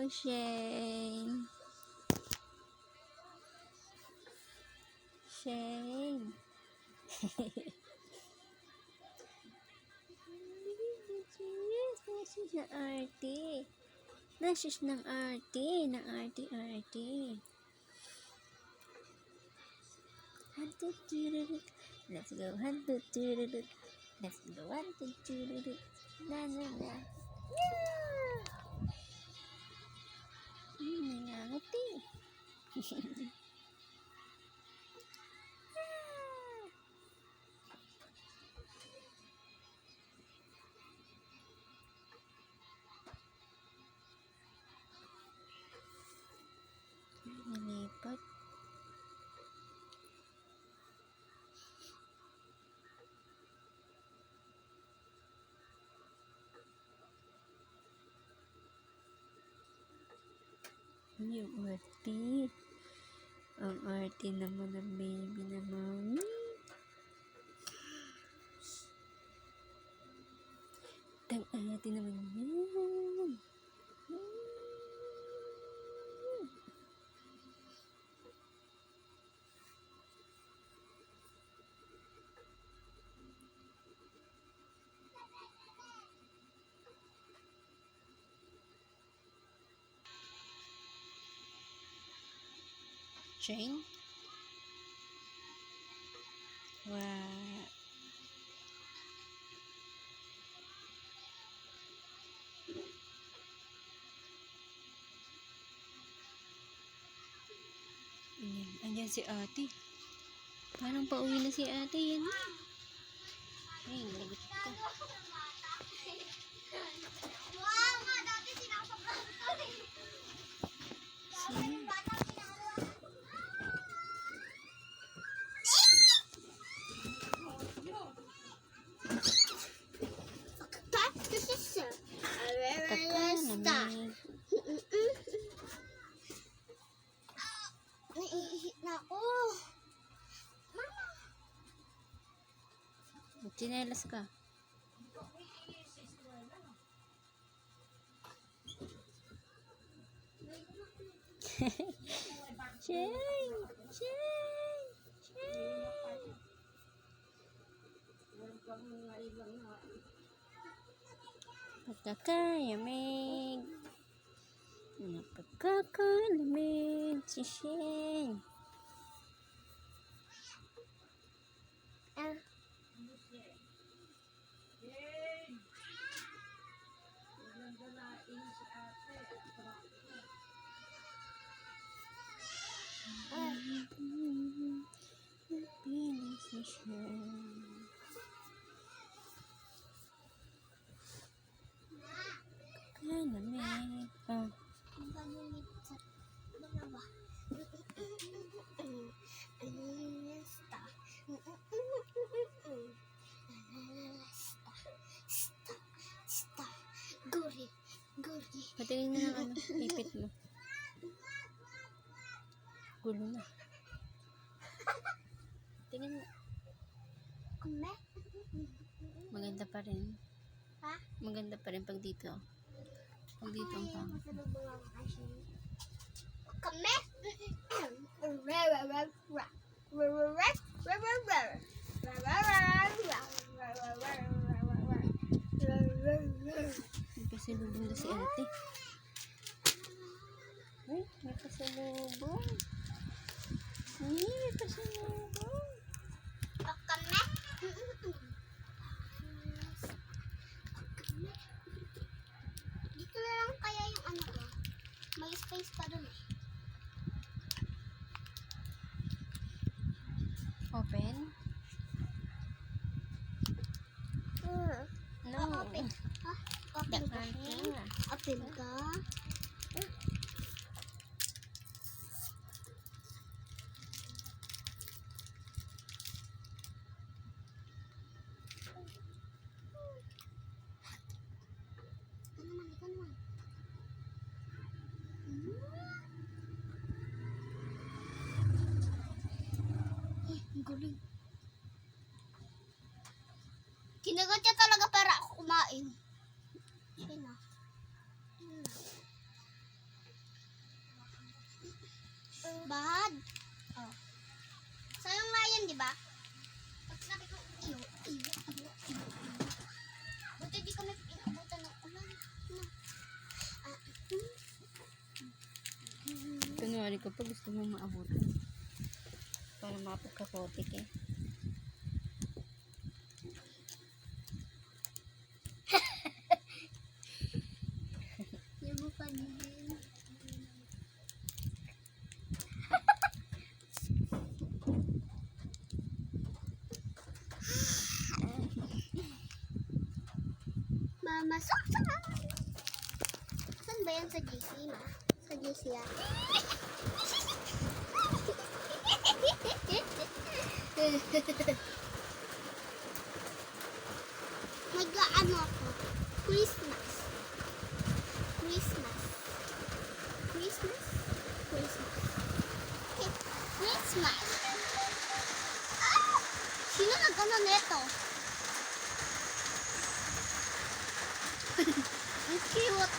Shane. Shane. Nasis ng arte. Nasis ng arte. Ng arte. Let's go. Let's go. Na. Nanganguti. Nilipat. Yung arte. Ang arte naman ng baby na mami. Ang arte naman yun. Shane? Wow. Andyan si ate. Parang pauwi na si ate yan. Ay, lagot ka. Wow, nga dati sinasablan ko eh. Sino? This is a Lamig. Naiihit na ako. Mama. Chinelas ka. Shane! Pagkakalamig. Napagkakalamig si Shane. Napilis si Shane. Kalamig. Oh. Ang pamimit sa dalawa. Guri. Patingin mo ng ano, ipit mo. Gulo na. Tingin mo. Kume? Maganda pa rin. Ha? Maganda pa rin pag dito. Pag dito ang pang. Kume? May pasalubong na si ate. Ay, may pasalubong. Ay, may pasalubong. Dito na lang kaya yung ano ko. May space pa dun eh. Open? No. Open. Ha? Open ka? Daan ka. Open ka? Ikaw naman. Ang galing. Kinagat niya talaga para ako kumain. Siya na. Bahad. Oh. Sa'yo nga yan, di ba? Pag sinabi ko, iyo. Buti di kami pinabutan ng ulan. No. Ah, Kunwari ko pa gusto mong maabutan. Para mapagkakotik eh. Yung mukha din. Mama, saan? Saan ba yan sa JC, ma? Sa JC yan. Mag-ano ako? Christmas. Christmas. Christmas? Christmas. Christmas. Ah! Sino nag-ano neto? Ang cute.